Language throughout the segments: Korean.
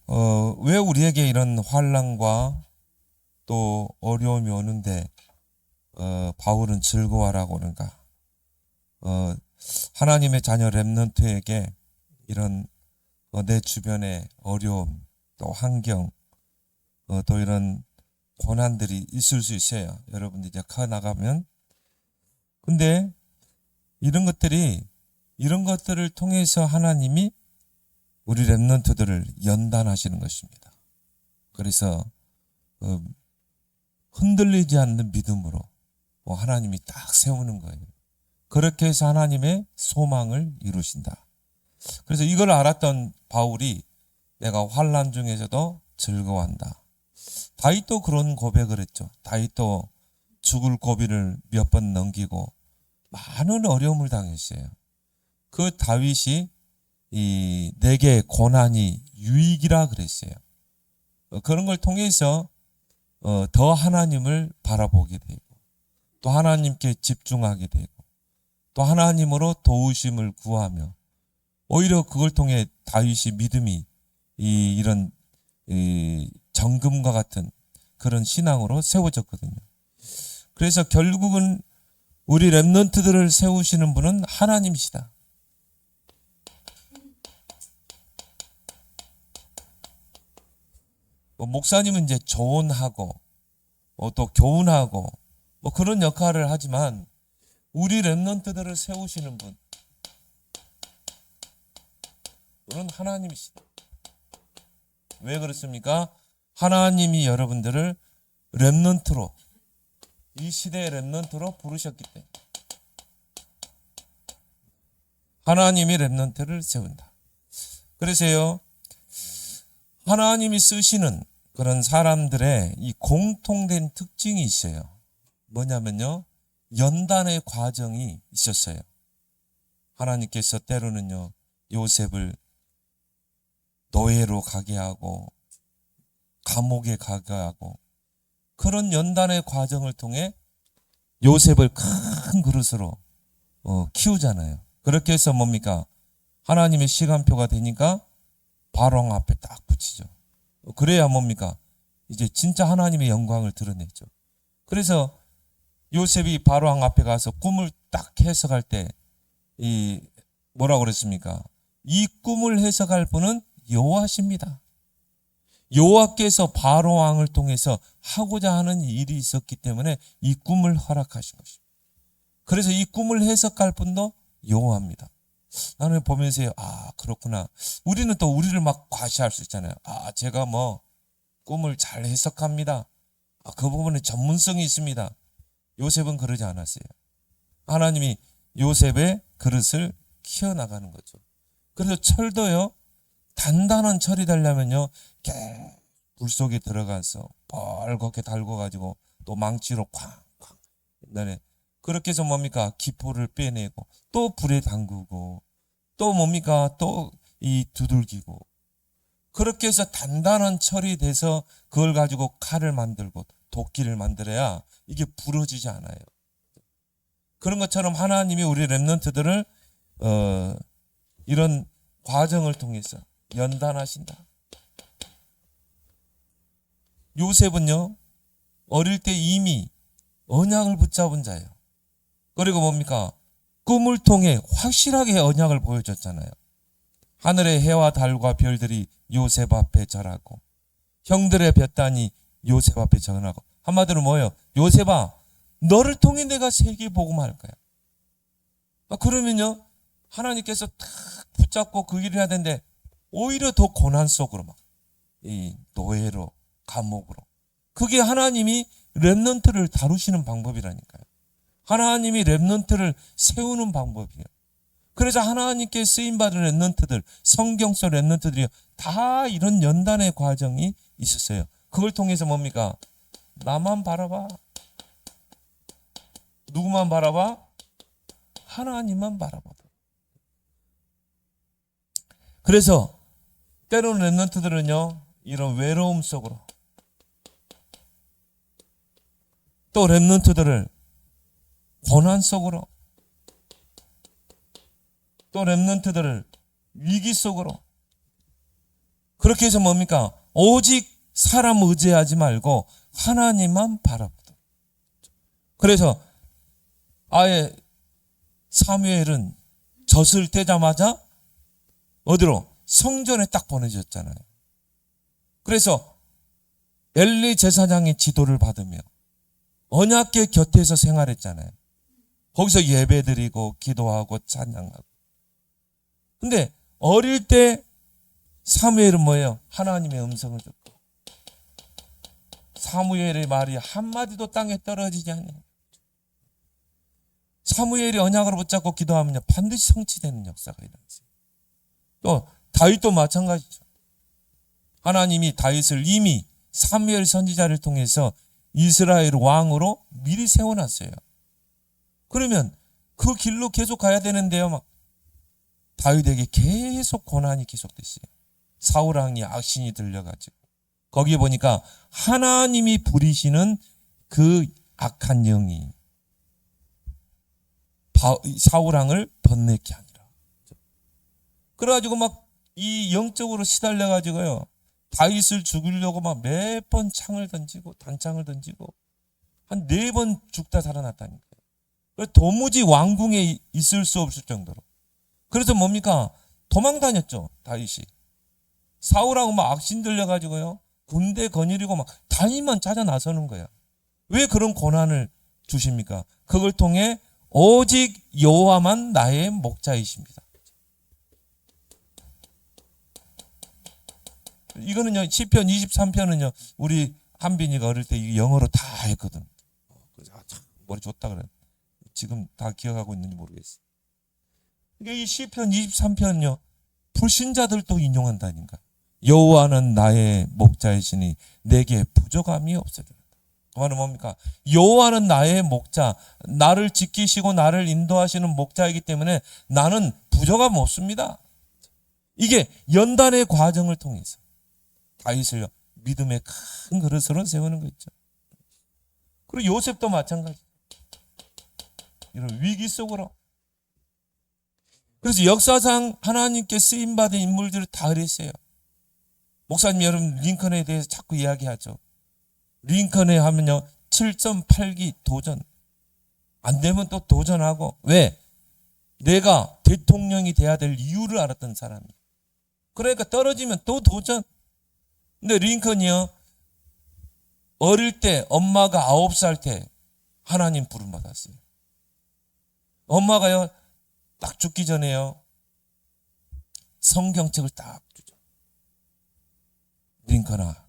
왜 우리에게 이런 환난과 또 어려움이 오는데 바울은 즐거워하라고 하는가? 하나님의 자녀 렘넌트에게 이런 내 주변의 어려움, 또 환경, 또 이런 고난들이 있을 수 있어요. 여러분들 이제 커 나가면. 근데 이런 것들을 통해서 하나님이 우리 렘넌트들을 연단하시는 것입니다. 그래서 흔들리지 않는 믿음으로 하나님이 딱 세우는 거예요. 그렇게 해서 하나님의 소망을 이루신다. 그래서 이걸 알았던 바울이 내가 환난 중에서도 즐거워한다. 다윗도 그런 고백을 했죠. 다윗도 죽을 고비를 몇 번 넘기고 많은 어려움을 당했어요. 그 다윗이 내게 고난이 유익이라 그랬어요. 그런 걸 통해서 더 하나님을 바라보게 되고 또 하나님께 집중하게 되고 또 하나님으로 도우심을 구하며 오히려 그걸 통해 다윗이 믿음이 이런 정금과 같은 그런 신앙으로 세워졌거든요. 그래서 결국은 우리 렘넌트들을 세우시는 분은 하나님이시다. 목사님은 이제 조언하고 또 교훈하고 그런 역할을 하지만 우리 렘넌트들을 세우시는 분은 하나님이시다. 왜 그렇습니까? 하나님이 여러분들을 렘넌트로, 이 시대의 렘넌트로 부르셨기 때문에 하나님이 렘넌트를 세운다. 그래서요, 하나님이 쓰시는 그런 사람들의 이 공통된 특징이 있어요. 뭐냐면요, 연단의 과정이 있었어요. 하나님께서 때로는요, 요셉을 노예로 가게 하고 감옥에 가게 하고 그런 연단의 과정을 통해 요셉을 큰 그릇으로 키우잖아요. 그렇게 해서 뭡니까? 하나님의 시간표가 되니까 바로왕 앞에 딱 붙이죠. 그래야 뭡니까? 이제 진짜 하나님의 영광을 드러내죠. 그래서 요셉이 바로왕 앞에 가서 꿈을 딱 해석할 때 뭐라고 그랬습니까? 이 꿈을 해석할 분은 여호와십니다. 여호와께서 바로왕을 통해서 하고자 하는 일이 있었기 때문에 이 꿈을 허락하신 것입니다. 그래서 이 꿈을 해석할 분도 여호와입니다. 나는 보면서 그렇구나. 우리는 또 우리를 막 과시할 수 있잖아요. 제가 꿈을 잘 해석합니다. 그 부분에 전문성이 있습니다. 요셉은 그러지 않았어요. 하나님이 요셉의 그릇을 키워나가는 거죠. 그래서 철도요, 단단한 철이 되려면요, 불 속에 들어가서 벌겋게 달궈가지고 또 망치로 쾅쾅 옛날에 그렇게 해서 뭡니까? 기포를 빼내고 또 불에 담그고 또 뭡니까? 또 두들기고 그렇게 해서 단단한 철이 돼서 그걸 가지고 칼을 만들고 도끼를 만들어야 이게 부러지지 않아요. 그런 것처럼 하나님이 우리 렘넌트들을 이런 과정을 통해서 연단하신다. 요셉은요, 어릴 때 이미 언약을 붙잡은 자예요. 그리고 뭡니까? 꿈을 통해 확실하게 언약을 보여줬잖아요. 하늘의 해와 달과 별들이 요셉 앞에 절하고 형들의 볕단이 요셉 앞에 전하고 한마디로 뭐예요? 요셉아, 너를 통해 내가 세계 복음할 거야. 그러면요, 하나님께서 탁 붙잡고 그 일을 해야 되는데 오히려 더 고난 속으로 노예로 감옥으로. 그게 하나님이 렘넌트를 다루시는 방법이라니까요. 하나님이 렘넌트를 세우는 방법이에요. 그래서 하나님께 쓰임받은 렘넌트들, 성경 속 렘넌트들이 다 이런 연단의 과정이 있었어요. 그걸 통해서 뭡니까? 나만 바라봐. 누구만 바라봐? 하나님만 바라봐. 그래서 때로는 렘넌트들은요, 이런 외로움 속으로 또 렘넌트들을 고난 속으로 또 렘넌트들을 위기 속으로 그렇게 해서 뭡니까? 오직 사람 의지하지 말고 하나님만 바라보다. 그래서 아예 사무엘은 젖을 떼자마자 어디로? 성전에 딱 보내졌잖아요. 그래서 엘리 제사장의 지도를 받으며 언약궤 곁에서 생활했잖아요. 거기서 예배드리고 기도하고 찬양하고. 근데 어릴 때 사무엘은 뭐예요? 하나님의 음성을 듣고 사무엘의 말이 한마디도 땅에 떨어지지 않아요. 사무엘이 언약으로 붙잡고 기도하면 반드시 성취되는 역사가 일어났어요. 또 다윗도 마찬가지죠. 하나님이 다윗을 이미 사무엘 선지자를 통해서 이스라엘 왕으로 미리 세워놨어요. 그러면 그 길로 계속 가야 되는데요. 막 다윗에게 계속 고난이 계속됐어요. 사울 왕이 악신이 들려가지고 거기에 보니까 하나님이 부리시는 그 악한 영이 사울 왕을 번뇌케 하니라. 그래가지고 막 이 영적으로 시달려가지고요. 다윗을 죽이려고 막 몇 번 창을 던지고 단창을 던지고 한 4번 죽다 살아났다니까요. 도무지 왕궁에 있을 수 없을 정도로. 그래서 뭡니까? 도망 다녔죠. 다윗이. 사울하고 막 악신 들려가지고요. 군대 거느리고 막 다윗만 찾아 나서는 거야. 왜 그런 고난을 주십니까? 그걸 통해 오직 여호와만 나의 목자이십니다. 이거는요, 시편 23편은요, 우리 한빈이가 어릴 때 영어로 다 했거든. 그래서 참 머리 좋다 그래. 지금 다 기억하고 있는지 모르겠어. 이게 이 시편 23편은요, 불신자들도 인용한다니까. 여호와는 나의 목자이시니 내게 부족함이 없으리로다. 그 말은 뭡니까? 여호와는 나의 목자, 나를 지키시고 나를 인도하시는 목자이기 때문에 나는 부족함 없습니다. 이게 연단의 과정을 통해서 다윗을 믿음의 큰 그릇으로 세우는 거 있죠. 그리고 요셉도 마찬가지. 이런 위기 속으로. 그래서 역사상 하나님께 쓰임받은 인물들을 다 그랬어요. 목사님 여러분 링컨에 대해서 자꾸 이야기하죠. 링컨에 하면요 7.8기 도전. 안 되면 또 도전하고. 왜? 내가 대통령이 돼야 될 이유를 알았던 사람이에요. 그러니까 떨어지면 또 도전. 근데 링컨이요 어릴 때 엄마가 9살 때 하나님 부름 받았어요. 엄마가요 딱 죽기 전에요 성경책을 딱 주죠. 링컨아,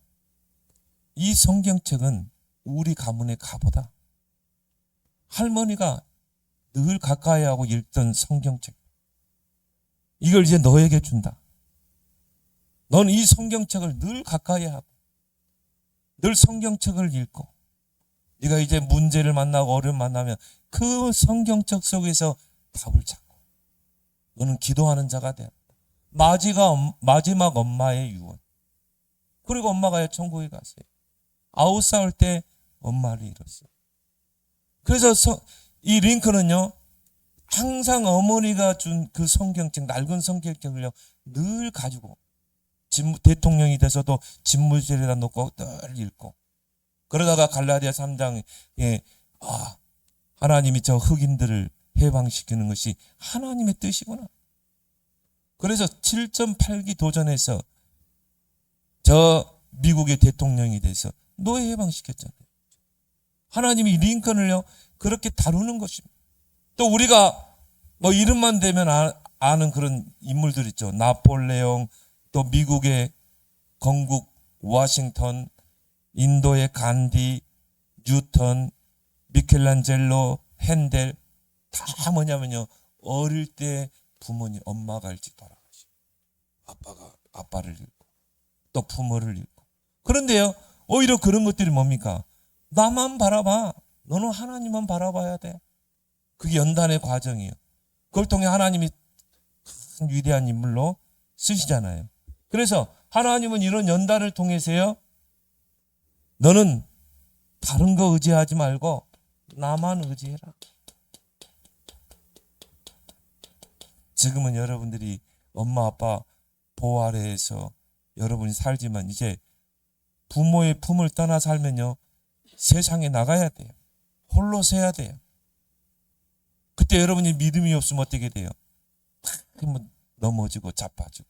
이 성경책은 우리 가문의 가보다. 할머니가 늘 가까이 하고 읽던 성경책. 이걸 이제 너에게 준다. 넌 이 성경책을 늘 가까이 하고 늘 성경책을 읽고 네가 이제 문제를 만나고 어려움 만나면 그 성경책 속에서 답을 찾고 너는 기도하는 자가 돼. 마지막 엄마의 유언. 그리고 엄마가 천국에 갔어요. 9살 때 엄마를 잃었어요. 그래서 이 링컨은요 항상 어머니가 준 그 성경책, 낡은 성경책을요 늘 가지고 대통령이 돼서도 집무실에다 놓고 늘 읽고 그러다가 갈라디아 3장에 하나님이 저 흑인들을 해방시키는 것이 하나님의 뜻이구나. 그래서 7.8기 도전에서 저 미국의 대통령이 돼서 노예 해방시켰잖아요. 하나님이 링컨을요 그렇게 다루는 것입니다. 또 우리가 뭐 이름만 대면 아는 그런 인물들 있죠. 나폴레옹, 또 미국의 건국 워싱턴, 인도의 간디, 뉴턴, 미켈란젤로, 핸델 다 뭐냐면요 어릴 때 부모님 엄마가 일찍 돌아가시고 아빠가 아빠를 잃고 또 부모를 잃고. 그런데요 오히려 그런 것들이 뭡니까? 나만 바라봐. 너는 하나님만 바라봐야 돼. 그게 연단의 과정이에요. 그걸 통해 하나님이 큰 위대한 인물로 쓰시잖아요. 그래서 하나님은 이런 연단을 통해서요 너는 다른 거 의지하지 말고 나만 의지해라. 지금은 여러분들이 엄마 아빠 보호 아래에서 여러분이 살지만 이제 부모의 품을 떠나 살면요, 세상에 나가야 돼요. 홀로 서야 돼요. 그때 여러분이 믿음이 없으면 어떻게 돼요? 막 넘어지고 자빠지고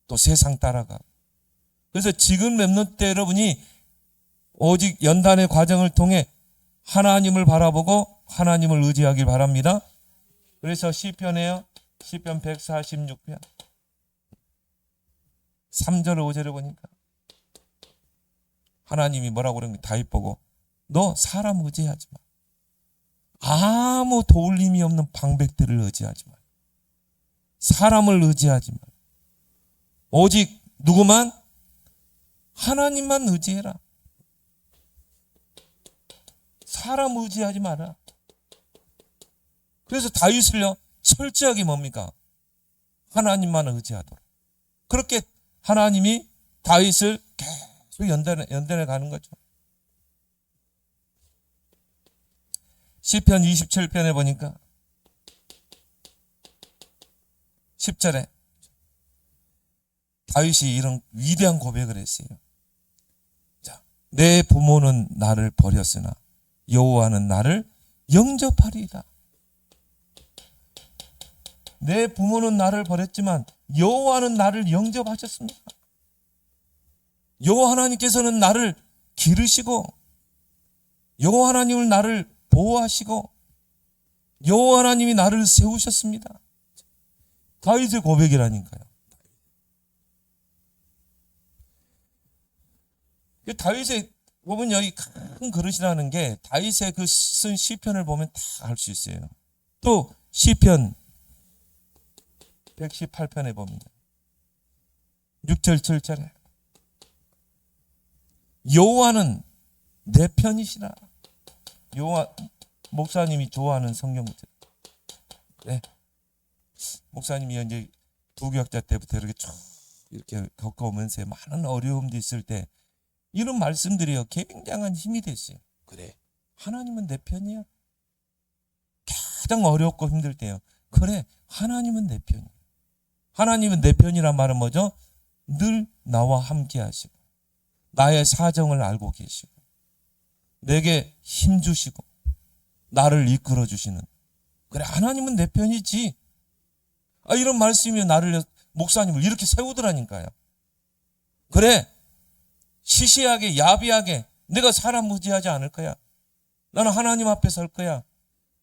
또 세상 따라가고. 그래서 지금 렘넌트 때 여러분이 오직 연단의 과정을 통해 하나님을 바라보고 하나님을 의지하길 바랍니다. 그래서 시편에요, 시편 146편 3절 5절에 보니까 하나님이 뭐라고 그러는 게 다윗 보고, 너 사람 의지하지 마. 아무 도울림이 없는 방백들을 의지하지 마. 사람을 의지하지 마. 오직 누구만? 하나님만 의지해라. 사람 의지하지 마라. 그래서 다윗을요, 철저하게 뭡니까? 하나님만 의지하도록. 그렇게 하나님이 다윗을 계속 연단해 가는 거죠. 시편 27편에 보니까 10절에 다윗이 이런 위대한 고백을 했어요. 자, 내 부모는 나를 버렸으나 여호와는 나를 영접하리이다. 내 부모는 나를 버렸지만 여호와는 나를 영접하셨습니다. 여호와 하나님께서는 나를 기르시고 여호와 하나님을 나를 보호하시고 여호와 하나님이 나를 세우셨습니다. 다윗의 고백이라니까요. 다윗의 보면 여기 큰 그릇이라는 게 다윗의 그 쓴 시편을 보면 다 알 수 있어요. 또 시편 118편에 보면 6절 7절에 여호와는 내 편이시라. 여호와 목사님이 좋아하는 성경구절. 네. 목사님이 이제 부교학자 때부터 이렇게 겪어오면서 많은 어려움도 있을 때 이런 말씀들이요, 굉장한 힘이 됐어요. 그래, 하나님은 내 편이야. 가장 어렵고 힘들 때요, 그래, 하나님은 내 편이야. 하나님은 내 편이란 말은 뭐죠? 늘 나와 함께 하시고 나의 사정을 알고 계시고 내게 힘 주시고 나를 이끌어 주시는, 그래, 하나님은 내 편이지. 이런 말씀이 나를, 목사님을 이렇게 세우더라니까요. 그래, 시시하게 야비하게 내가 사람 의지하지 않을 거야. 나는 하나님 앞에 설 거야.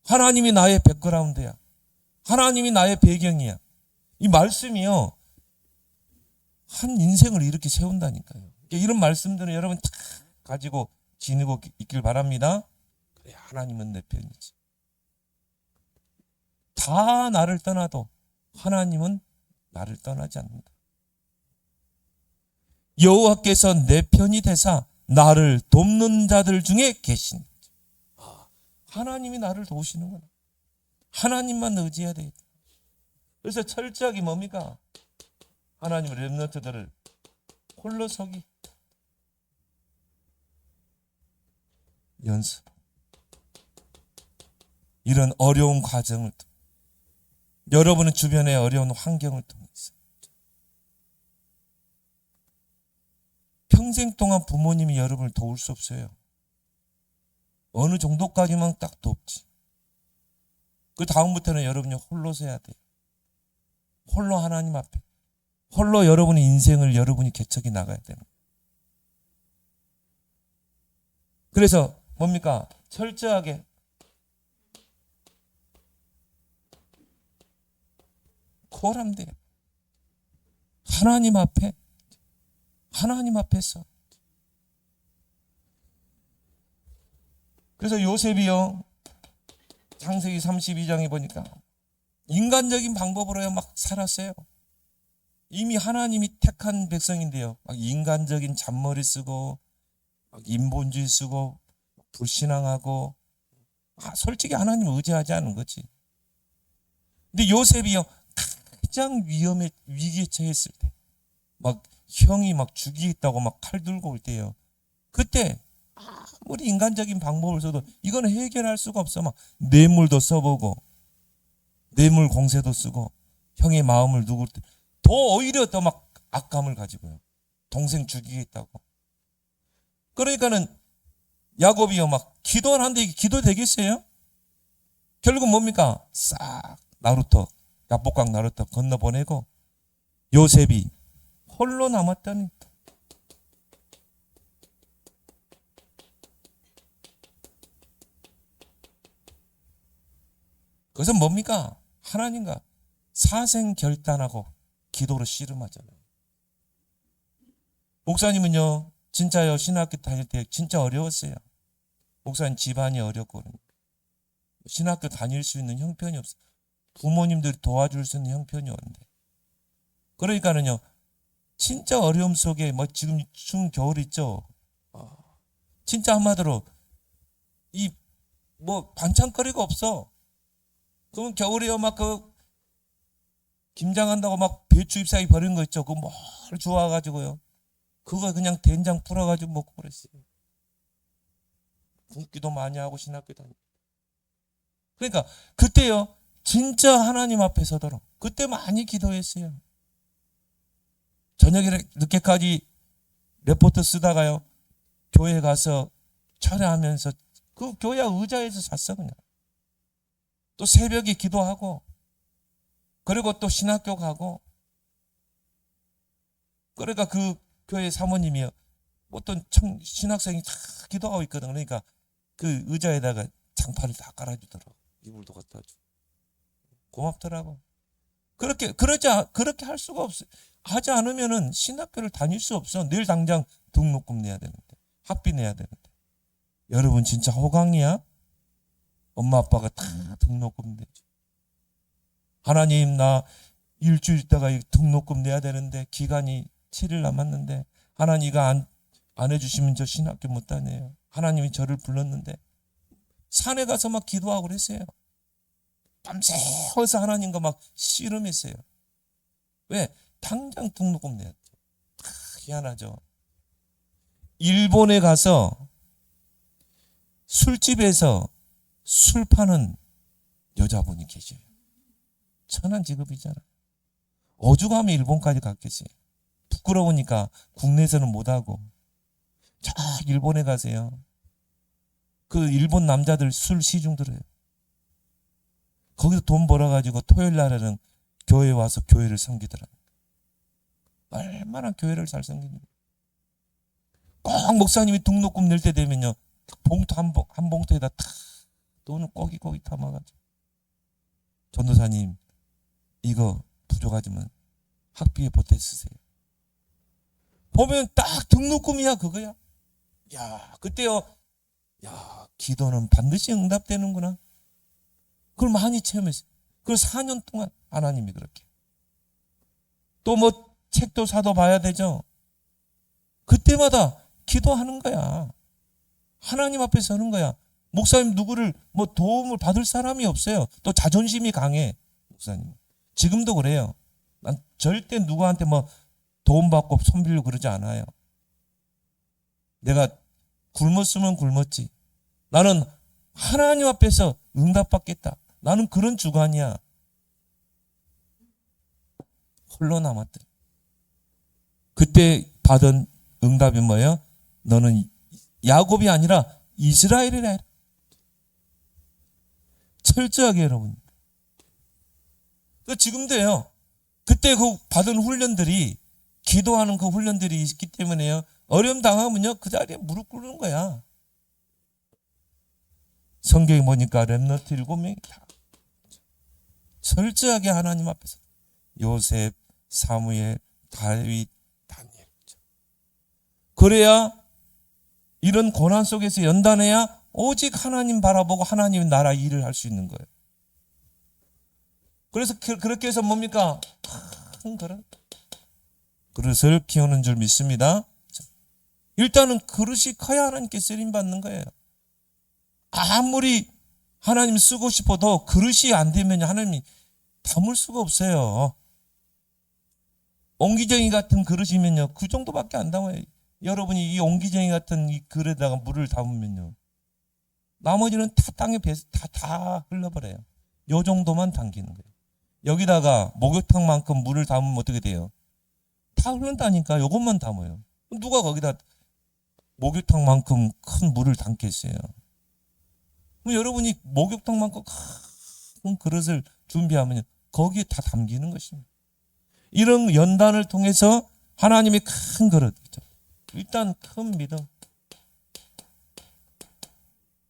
하나님이 나의 백그라운드야. 하나님이 나의 배경이야. 이 말씀이요, 한 인생을 이렇게 세운다니까요. 이런 말씀들은 여러분 다 가지고 지니고 있길 바랍니다. 그래, 하나님은 내 편이지. 다 나를 떠나도 하나님은 나를 떠나지 않는다. 여호와께서 내 편이 되사 나를 돕는 자들 중에 계신. 하나님이 나를 도우시는구나. 하나님만 의지해야 되겠다. 그래서 철저하게 뭡니까? 하나님의 렘넌트들을 홀로 서기 연습. 이런 어려운 과정을 통해 여러분의 주변의 어려운 환경을 통해서 평생 동안 부모님이 여러분을 도울 수 없어요. 어느 정도까지만 딱 돕지. 그 다음부터는 여러분이 홀로 서야 돼요. 홀로 하나님 앞에, 홀로 여러분의 인생을 여러분이 개척해 나가야 되는 거예요. 그래서 뭡니까? 철저하게 코어하면 돼요. 하나님 앞에, 하나님 앞에서. 그래서 요셉이요, 창세기 32장에 보니까 인간적인 방법으로 막 살았어요. 이미 하나님이 택한 백성인데요, 막 인간적인 잔머리 쓰고 막 인본주의 쓰고 불신앙하고, 솔직히 하나님을 의지하지 않은 거지. 근데 요셉이요, 가장 위기에 처했을 때, 막 형이 막 죽이겠다고 막 칼 들고 올 때요, 그때 아무리 인간적인 방법을 써도 이거는 해결할 수가 없어. 막 뇌물도 써보고 뇌물 공세도 쓰고 형의 마음을 누굴 때 더 오히려 더 막 악감을 가지고요, 동생 죽이겠다고. 그러니까는 야곱이요 막 기도를 하는데 이게 기도 되겠어요? 결국 뭡니까? 싹 나루터, 야복강 나루터 건너보내고 요셉이 홀로 남았다니. 그것은 뭡니까? 하나님과 사생결단하고 기도로 씨름하잖아요. 목사님은요, 진짜요, 신학교 다닐 때 진짜 어려웠어요. 목사님 집안이 어렵고, 신학교 다닐 수 있는 형편이 없어요. 부모님들이 도와줄 수 있는 형편이 없는데. 그러니까는요, 진짜 어려움 속에, 뭐, 지금 추운 겨울 있죠? 진짜 한마디로, 반찬거리가 없어. 그러면 겨울에요, 김장한다고 막 배추 잎사귀 버린 거 있죠? 그거 뭘 주워가지고요. 그거 그냥 된장 풀어가지고 먹고 그랬어요. 굶기도 많이 하고 신학교 다니고. 그러니까 그때요 진짜 하나님 앞에 서도록 그때 많이 기도했어요. 저녁에 늦게까지 레포트 쓰다가요 교회 가서 철회하면서 그 교회 의자에서 잤어 그냥. 또 새벽에 기도하고 그리고 또 신학교 가고. 그러니까 그 교회 사모님이요 어떤 신학생이 다 기도하고 있거든. 그러니까 그 의자에다가 장판을 다 깔아주더라고. 이불도 갖다 주고. 고맙더라고. 그렇게 할 수가 없어요. 하지 않으면은 신학교를 다닐 수 없어. 내일 당장 등록금 내야 되는데. 학비 내야 되는데. 여러분 진짜 호강이야? 엄마 아빠가 다 등록금 내죠. 하나님 나 일주일 있다가 등록금 내야 되는데 기간이 7일 남았는데 하나님 이거 안 해주시면 저 신학교 못 다녀요. 하나님이 저를 불렀는데 산에 가서 막 기도하고 그랬어요. 밤새워서 하나님과 막 씨름했어요. 왜? 당장 등록금 내야 돼. 희한하죠. 일본에 가서 술집에서 술 파는 여자분이 계셔요. 천한 직업이잖아. 오죽하면 일본까지 갔겠어요. 부끄러우니까 국내에서는 못하고 저 일본에 가세요. 그 일본 남자들 술 시중 들어요. 거기서 돈 벌어가지고 토요일 날에는 교회에 와서 교회를 섬기더라고요. 얼마나 교회를 잘 섬기는지. 꼭 목사님이 등록금 낼 때 되면요 봉투 한 봉투에다 다 돈을 꼬깃꼬깃 담아가지고 전도사님 이거 부족하지만 학비에 보태 쓰세요. 보면 딱 등록금이야 그거야. 야 그때요. 야 기도는 반드시 응답되는구나. 그걸 많이 체험했어요. 그걸 4년 동안 하나님이 그렇게. 또 뭐 책도 사도 봐야 되죠. 그때마다 기도하는 거야. 하나님 앞에 서는 거야. 목사님 누구를 뭐 도움을 받을 사람이 없어요. 또 자존심이 강해. 목사님. 지금도 그래요. 난 절대 누구한테 뭐 도움받고 손빌려 그러지 않아요. 내가 굶었으면 굶었지. 나는 하나님 앞에서 응답받겠다. 나는 그런 주관이야. 홀로 남았대. 그때 받은 응답이 뭐예요? 너는 야곱이 아니라 이스라엘이라. 철저하게 여러분. 지금도요. 그때 그 받은 훈련들이 기도하는 그 훈련들이 있기 때문에요. 어려움 당하면요. 그 자리에 무릎 꿇는 거야. 성경에 보니까 렘넌트 7명이 다 철저하게 하나님 앞에서 요셉, 사무엘, 다윗, 다니엘. 그래야 이런 고난 속에서 연단해야 오직 하나님 바라보고 하나님의 나라 일을 할 수 있는 거예요. 그래서 그렇게 해서 뭡니까? 큰 그릇을 키우는 줄 믿습니다. 일단은 그릇이 커야 하나님께 쓰임받는 거예요. 아무리 하나님 쓰고 싶어도 그릇이 안 되면 하나님이 담을 수가 없어요. 옹기쟁이 같은 그릇이면요. 그 정도밖에 안 담아요. 여러분이 이 옹기쟁이 같은 이 그릇에다가 물을 담으면요. 나머지는 다 땅에 다 흘러버려요. 요 정도만 담기는 거예요. 여기다가 목욕탕만큼 물을 담으면 어떻게 돼요? 다 흐른다니까. 요것만 담아요. 누가 거기다 목욕탕만큼 큰 물을 담겠어요? 그럼 여러분이 목욕탕만큼 큰 그릇을 준비하면 거기에 다 담기는 것입니다. 이런 연단을 통해서 하나님의 큰 그릇, 일단 큰 믿음,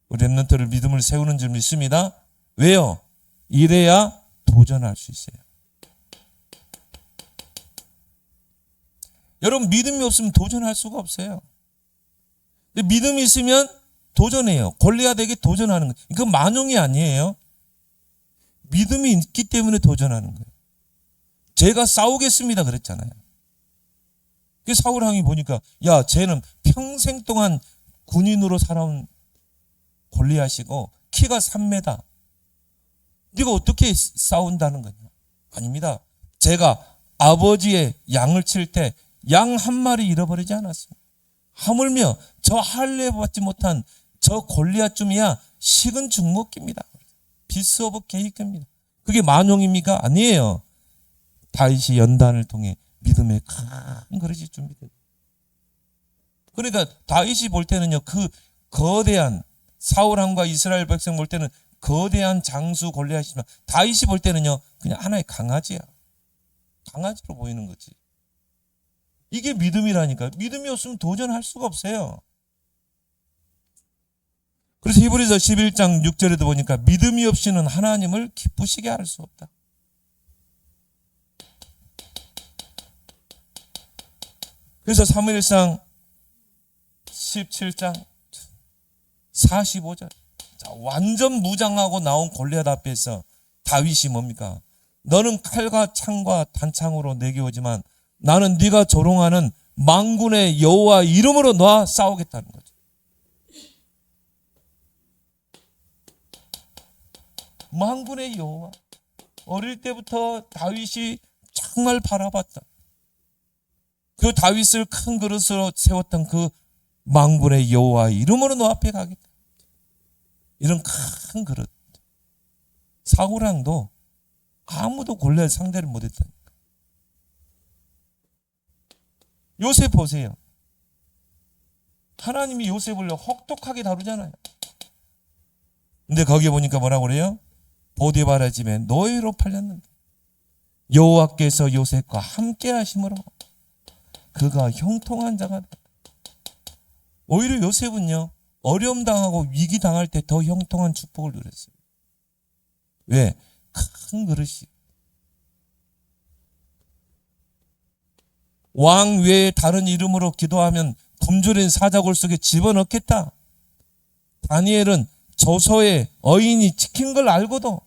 우리 랩런트를 믿음을 세우는 줄 믿습니다. 왜요? 이래야 도전할 수 있어요. 여러분, 믿음이 없으면 도전할 수가 없어요. 근데 믿음이 있으면 도전해요. 골리앗에게 도전하는 거예요. 이건 만용이 아니에요. 믿음이 있기 때문에 도전하는 거예요. 제가 싸우겠습니다 그랬잖아요. 그 사울 왕이 보니까, 야, 쟤는 평생 동안 군인으로 살아온 골리앗이고 키가 3m. 네가 어떻게 싸운다는 거냐? 아닙니다. 제가 아버지의 양을 칠 때 양 한 마리 잃어버리지 않았습니다. 하물며 저 할례 받지 못한 저 골리앗쯤이야 식은 죽먹기입니다. 피스 오브 케이크입니다. 그게 만용입니까? 아니에요. 다윗이 연단을 통해 믿음의 큰 그릇이 준비됩니다. 그러니까 다윗이 볼 때는요, 그 거대한 사울왕과 이스라엘 백성 볼 때는 거대한 장수 골리앗이지만 다윗이 볼 때는요, 그냥 하나의 강아지야. 강아지로 보이는 거지. 이게 믿음이라니까. 믿음이 없으면 도전할 수가 없어요. 그래서 히브리서 11장 6절에도 보니까 믿음이 없이는 하나님을 기쁘시게 할 수 없다. 그래서 사무엘상 17장 45절, 자, 완전 무장하고 나온 골리앗 앞에서 다윗이 뭡니까? 너는 칼과 창과 단창으로 내게 오지만 나는 네가 조롱하는 만군의 여호와 이름으로 너와 싸우겠다는 거죠. 만군의 여호와. 어릴 때부터 다윗이 정말 바라봤다. 그 다윗을 큰 그릇으로 세웠던 그 만군의 여호와 이름으로 너 앞에 가겠다. 이런 큰 그릇. 사울왕도 아무도 골리앗 상대를 못했다니까. 요셉 보세요. 하나님이 요셉을 혹독하게 다루잖아요. 근데 거기에 보니까 뭐라고 그래요? 보디바라 집에 노예로 팔렸는데 여호와께서 요셉과 함께 하심으로 그가 형통한 자가 됐다. 오히려 요셉은요, 어려움 당하고 위기 당할 때 더 형통한 축복을 누렸어요. 왜? 큰 그릇이. 왕 외에 다른 이름으로 기도하면 굶주린 사자굴 속에 집어넣겠다. 다니엘은 조서에 어인이 찍힌 걸 알고도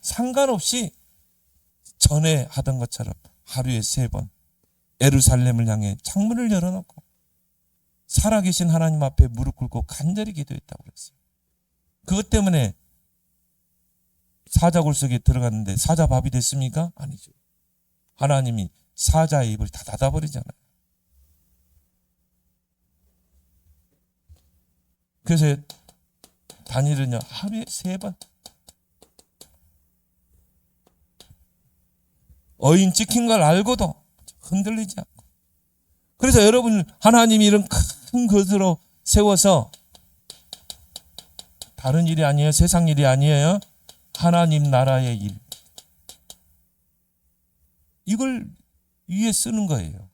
상관없이 전에 하던 것처럼 하루에 3번 예루살렘을 향해 창문을 열어놓고 살아계신 하나님 앞에 무릎 꿇고 간절히 기도했다고 그랬어요. 그것 때문에 사자굴 속에 들어갔는데 사자밥이 됐습니까? 아니죠. 하나님이 사자의 입을 다 닫아버리잖아요. 그래서 다니엘은요, 하루에 3번 어인 찍힌 걸 알고도 흔들리지 않고. 그래서 여러분, 하나님이 이런 큰 것으로 세워서 다른 일이 아니에요. 세상 일이 아니에요. 하나님 나라의 일. 이걸 위에 쓰는 거예요.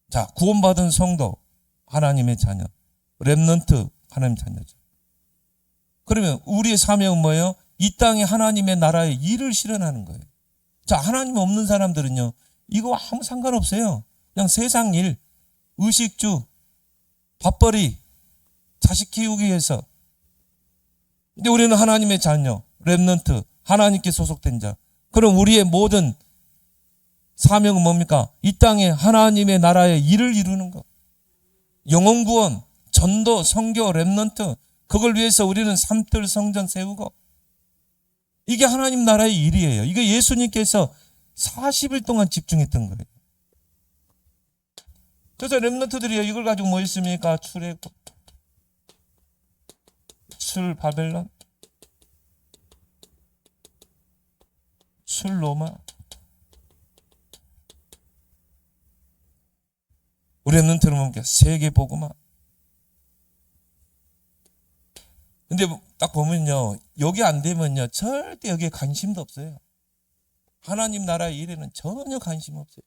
자, 구원받은 성도, 하나님의 자녀. 렘넌트, 하나님 자녀죠. 그러면 우리의 사명은 뭐예요? 이 땅에 하나님의 나라의 일을 실현하는 거예요. 자, 하나님 없는 사람들은요, 이거 아무 상관없어요. 그냥 세상 일, 의식주, 밥벌이, 자식 키우기 위해서. 근데 우리는 하나님의 자녀, 렘넌트, 하나님께 소속된 자. 그럼 우리의 모든 사명은 뭡니까? 이 땅에 하나님의 나라의 일을 이루는 것. 영혼 구원, 전도, 선교, 렘넌트, 그걸 위해서 우리는 삼뜰 성전 세우고. 이게 하나님 나라의 일이에요. 이게 예수님께서 40일 동안 집중했던 거예요. 그래서 렘넌트들이 이걸 가지고 뭐 있습니까? 출애굽, 출 바벨론, 출 로마, 우리 랩런트는 뭡니까? 세계 복음화. 근데 딱 보면요, 여기 안 되면요, 절대 여기에 관심도 없어요. 하나님 나라의 일에는 전혀 관심 없어요.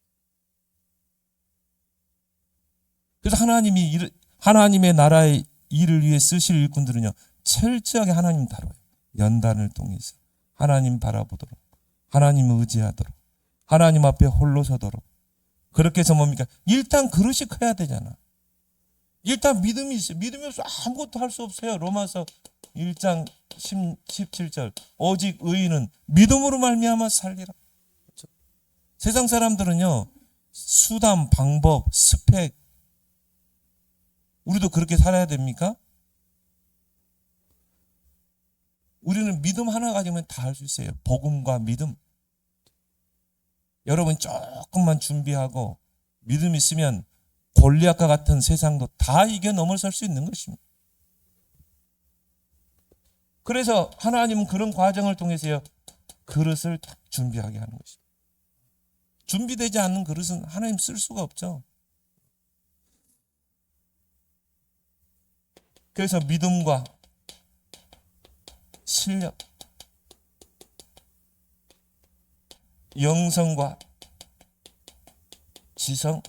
그래서 하나님의 나라의 일을 위해 쓰실 일꾼들은요, 철저하게 하나님 다뤄요. 연단을 통해서 하나님 바라보도록, 하나님 의지하도록, 하나님 앞에 홀로 서도록. 그렇게 해서 뭡니까? 일단 그릇이 커야 되잖아. 일단 믿음이 있어요. 믿음이 없어 아무것도 할 수 없어요. 로마서 1장 17절 오직 의인은 믿음으로 말미암아 살리라. 그렇죠? 세상 사람들은요, 수단, 방법, 스펙, 우리도 그렇게 살아야 됩니까? 우리는 믿음 하나 가지면 다 할 수 있어요. 복음과 믿음. 여러분 조금만 준비하고 믿음 있으면 골리앗과 같은 세상도 다 이겨 넘어설 수 있는 것입니다. 그래서 하나님은 그런 과정을 통해서요, 그릇을 딱 준비하게 하는 것입니다. 준비되지 않는 그릇은 하나님 쓸 수가 없죠. 그래서 믿음과 실력, 영성과 지성,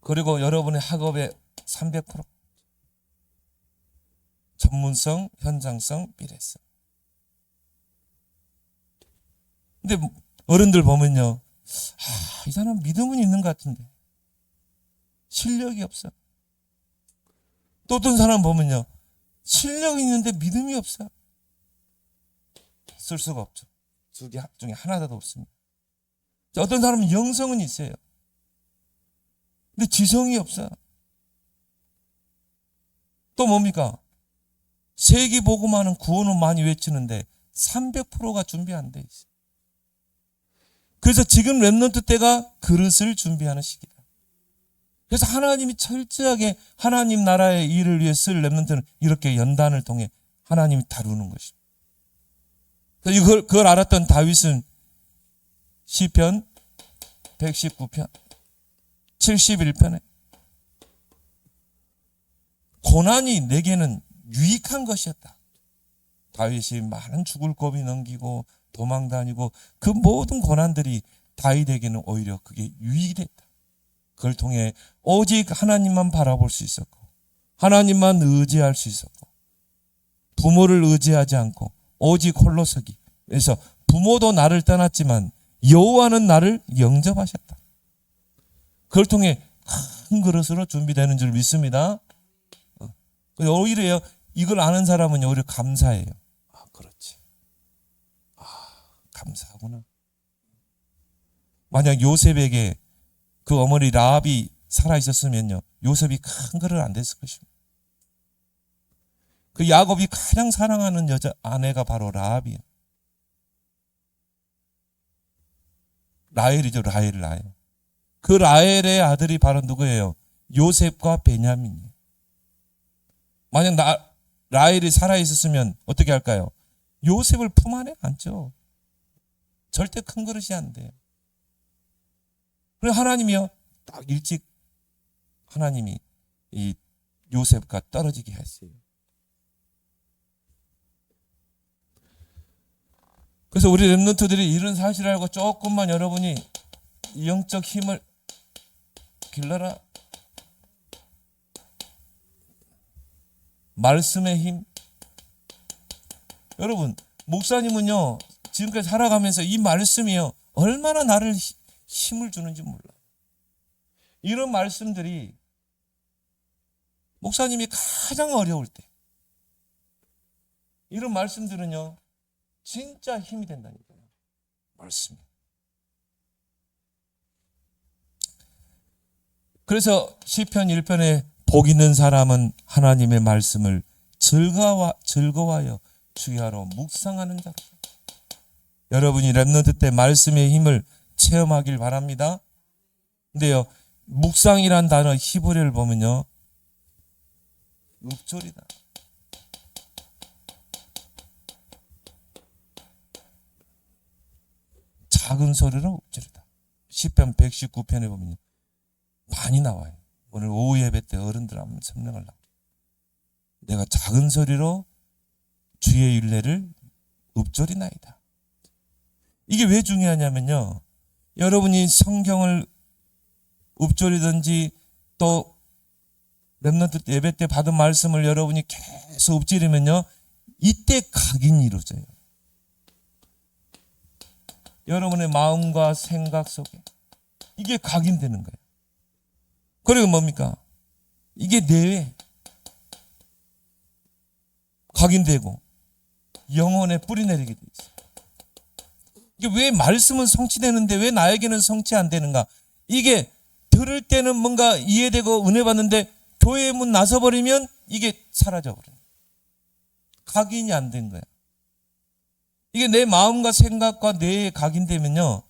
그리고 여러분의 학업의 300%, 전문성, 현장성, 미래성. 근데 어른들 보면요, 이 사람 믿음은 있는 것 같은데 실력이 없어. 또 어떤 사람 보면요, 실력이 있는데 믿음이 없어. 쓸 수가 없죠. 두 개 중에 하나도 없습니다. 어떤 사람은 영성은 있어요. 근데 지성이 없어. 또 뭡니까? 세계 복음화는 구원은 많이 외치는데 300%가 준비 안 돼 있어요. 그래서 지금 렘넌트 때가 그릇을 준비하는 시기다. 그래서 하나님이 철저하게 하나님 나라의 일을 위해 쓸 렘넌트는 이렇게 연단을 통해 하나님이 다루는 것입니다. 그걸 알았던 다윗은 시편 119편 71편에 고난이 내게는 유익한 것이었다. 다윗이 많은 죽을 고비 넘기고 도망 다니고 그 모든 고난들이 다윗에게는 오히려 그게 유익이 됐다. 그걸 통해 오직 하나님만 바라볼 수 있었고, 하나님만 의지할 수 있었고, 부모를 의지하지 않고 오직 홀로 서기. 그래서 부모도 나를 떠났지만 여호와는 나를 영접하셨다. 그걸 통해 큰 그릇으로 준비되는 줄 믿습니다. 오히려 이걸 아는 사람은 오히려 감사해요. 그렇지. 감사하구나. 만약 요셉에게 그 어머니 라합이 살아있었으면요, 요셉이 큰 그릇 안 됐을 것입니다. 그 야곱이 가장 사랑하는 여자 아내가 바로 라합이에요. 라헬이죠. 라헬. 그 라헬의 아들이 바로 누구예요? 요셉과 베냐민이에요. 만약 라헬이 살아있었으면 어떻게 할까요? 요셉을 품 안에 안죠. 절대 큰 그릇이 안 돼요. 그래서 하나님이요, 딱 일찍 하나님이 이 요셉과 떨어지게 했어요. 그래서 우리 렘넌트들이 이런 사실을 알고 조금만 여러분이 영적 힘을 길러라. 말씀의 힘. 여러분, 목사님은요, 지금까지 살아가면서 이 말씀이요, 얼마나 나를 힘을 주는지 몰라요. 이런 말씀들이 목사님이 가장 어려울 때, 이런 말씀들은요, 진짜 힘이 된다니까요. 말씀이. 그래서 시편 1편에 복 있는 사람은 하나님의 말씀을 즐거워하여 주야로 묵상하는 자로. 여러분이 렘넌트 때 말씀의 힘을 체험하길 바랍니다. 근데요, 묵상이란 단어 히브리어를 보면요, 읊조리다. 작은 소리로 읊조리다. 시편 119편에 보면 많이 나와요. 오늘 오후 예배 때 어른들 한번 설명하려고. 내가 작은 소리로 주의 율례를 읊조리나이다. 이게 왜 중요하냐면요. 여러분이 성경을 읊조리든지 또 렘넌트 예배 때 받은 말씀을 여러분이 계속 읊조리면요. 이때 각인이 이루어져요. 여러분의 마음과 생각 속에 이게 각인되는 거예요. 그리고 뭡니까? 이게 뇌에 각인되고 영혼에 뿌리내리게 돼 있어요. 이게 왜 말씀은 성취되는데 왜 나에게는 성취 안 되는가? 이게 들을 때는 뭔가 이해되고 은혜 받는데 교회의 문 나서버리면 이게 사라져버려요. 각인이 안 된 거야. 이게 내 마음과 생각과 뇌에 각인되면요.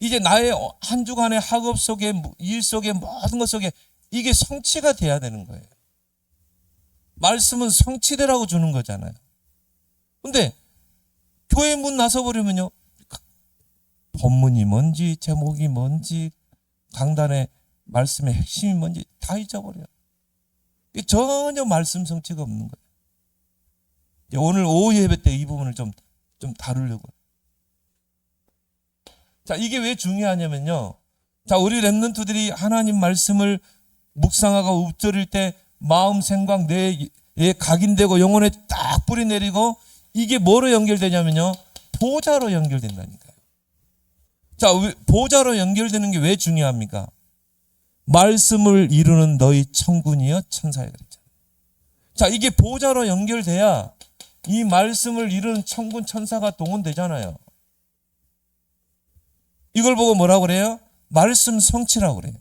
이제 나의 한 주간의 학업 속에 일 속에 모든 것 속에 이게 성취가 돼야 되는 거예요. 말씀은 성취되라고 주는 거잖아요. 근데 교회 문 나서버리면요. 본문이 뭔지 제목이 뭔지 강단의 말씀의 핵심이 뭔지 다 잊어버려요. 전혀 말씀 성취가 없는 거예요. 오늘 오후 예배 때 이 부분을 좀 다루려고요. 자, 이게 왜 중요하냐면요. 자, 우리 렘넌트들이 하나님 말씀을 묵상하고 읊조릴 때 마음, 생각, 뇌에 각인되고 영혼에 딱 뿌리 내리고 이게 뭐로 연결되냐면요. 보좌로 연결된다니까요. 자, 보좌로 연결되는 게 왜 중요합니까? 말씀을 이루는 너희 천군이여 천사여 그랬잖아요. 자, 이게 보좌로 연결돼야 이 말씀을 이루는 천군 천사가 동원되잖아요. 이걸 보고 뭐라고 그래요? 말씀 성취라고 그래요.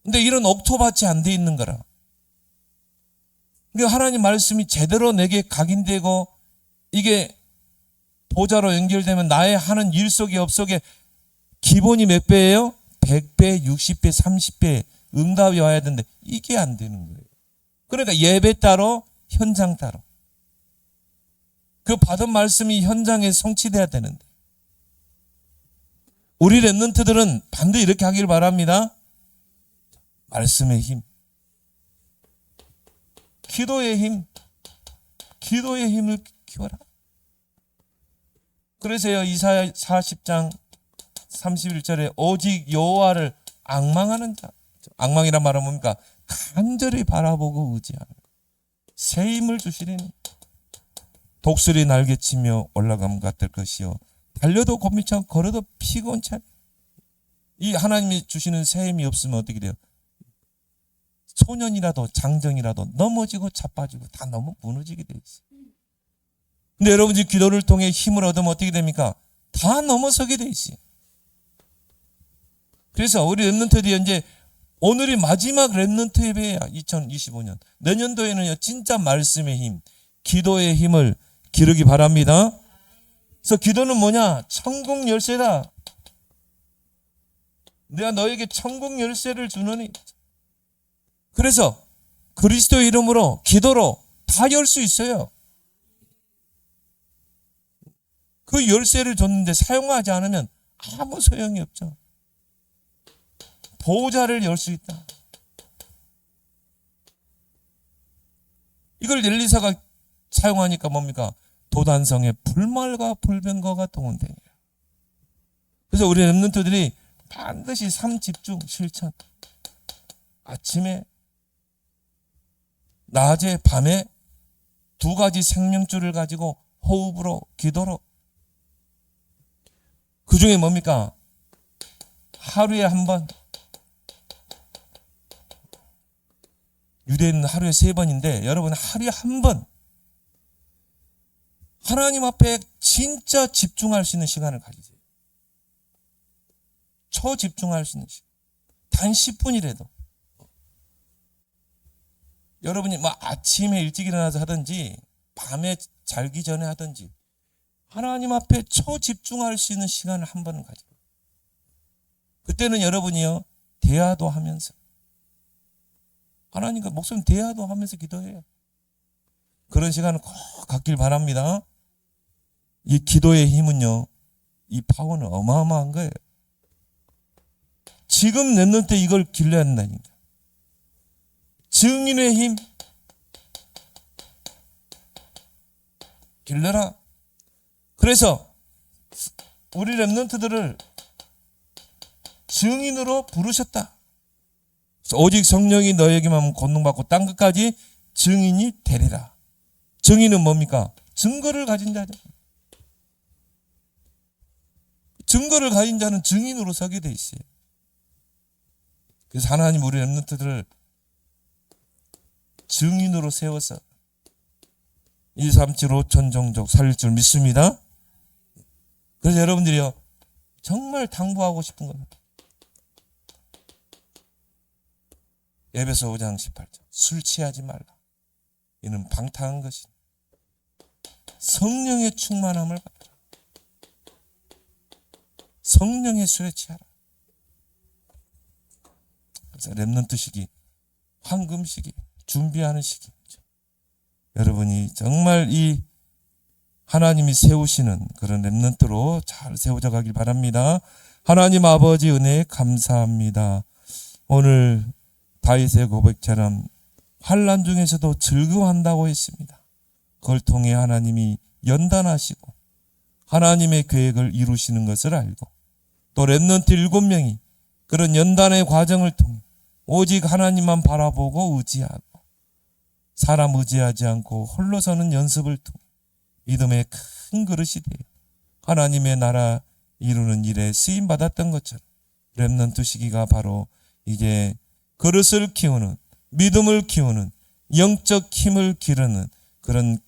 근데 이런 옥토밭이 안 돼 있는 거라. 그러니까 하나님 말씀이 제대로 내게 각인되고 이게 보좌로 연결되면 나의 하는 일 속에 업 속에 기본이 몇 배예요? 100배, 60배, 30배 응답이 와야 되는데 이게 안 되는 거예요. 그러니까 예배 따로 현장 따로. 그 받은 말씀이 현장에 성취돼야 되는데 우리 렘넌트들은 반드시 이렇게 하길 바랍니다. 말씀의 힘, 기도의 힘, 기도의 힘을 키워라. 그래서요 이사야 40장 31절에 오직 여호와를 앙망하는 자, 앙망이란 말은 뭡니까? 간절히 바라보고 의지하는 새 힘을 주시리니 독수리 날개치며 올라감 같을 것이요 달려도 곤미치 않고 걸어도 피곤치 않아. 이 하나님이 주시는 새 힘이 없으면 어떻게 돼요? 소년이라도 장정이라도 넘어지고 자빠지고 다 너무 무너지게 돼 있어요. 근데 여러분이 기도를 통해 힘을 얻으면 어떻게 됩니까? 다 넘어서게 돼 있어요. 그래서 우리 렘넌트들이 이제 오늘이 마지막 렘넌트 예배야. 2025년. 내년도에는요 진짜 말씀의 힘, 기도의 힘을 기르기 바랍니다. 그래서 기도는 뭐냐? 천국 열쇠다. 내가 너에게 천국 열쇠를 주노니. 그래서 그리스도 이름으로 기도로 다 열 수 있어요. 그 열쇠를 줬는데 사용하지 않으면 아무 소용이 없죠. 보좌를 열 수 있다. 이걸 엘리사가 사용하니까 뭡니까? 도단성에 불말과 불병거가 동원되네요. 그래서 우리 렘넌트들이 반드시 삶 집중 실천. 아침에 낮에 밤에 두 가지 생명줄을 가지고 호흡으로 기도로. 그 중에 뭡니까? 하루에 한 번. 유대인은 하루에 3번인데 여러분 하루에 한 번 하나님 앞에 진짜 집중할 수 있는 시간을 가지세요. 초집중할 수 있는 시간. 단 10분이라도. 여러분이 뭐 아침에 일찍 일어나서 하든지 밤에 자기 전에 하든지 하나님 앞에 초집중할 수 있는 시간을 한 번은 가지고. 그때는 여러분이요 대화도 하면서 하나님과 목소리 대화도 하면서 기도해요. 그런 시간을 꼭 갖길 바랍니다. 이 기도의 힘은요, 이 파워는 어마어마한 거예요. 지금 랩넌트 때 이걸 길러야 한다니까. 증인의 힘 길러라. 그래서 우리 랩넌트들을 증인으로 부르셨다. 오직 성령이 너에게만 권능받고 땅 끝까지 증인이 되리라. 증인은 뭡니까? 증거를 가진 자죠. 증거를 가진 자는 증인으로 서게 돼 있어요. 그래서 하나님 우리 랩넌트들을 증인으로 세워서 237 5천 종족 살릴 줄 믿습니다. 그래서 여러분들이요, 정말 당부하고 싶은 겁니다. 에베소 5장 18절 술 취하지 말라. 이는 방탕한 것이니 성령의 충만함을 받으라. 성령의 술에 취하라. 그래서 랩넌트 시기, 황금 시기, 준비하는 시기입니다. 여러분이 정말 이 하나님이 세우시는 그런 랩넌트로 잘 세워져 가길 바랍니다. 하나님 아버지 은혜에 감사합니다. 오늘 다윗의 고백처럼 환난 중에서도 즐거워한다고 했습니다. 그걸 통해 하나님이 연단하시고 하나님의 계획을 이루시는 것을 알고 또 랩넌트 7명이 그런 연단의 과정을 통해 오직 하나님만 바라보고 의지하고 사람 의지하지 않고 홀로 서는 연습을 통해 믿음의 큰 그릇이 되어 하나님의 나라 이루는 일에 쓰임받았던 것처럼 랩넌트 시기가 바로 이제 그릇을 키우는, 믿음을 키우는, 영적 힘을 기르는 그런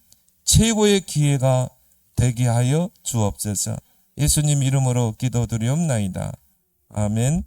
최고의 기회가 되게 하여 주옵소서. 예수님 이름으로 기도드리옵나이다. 아멘.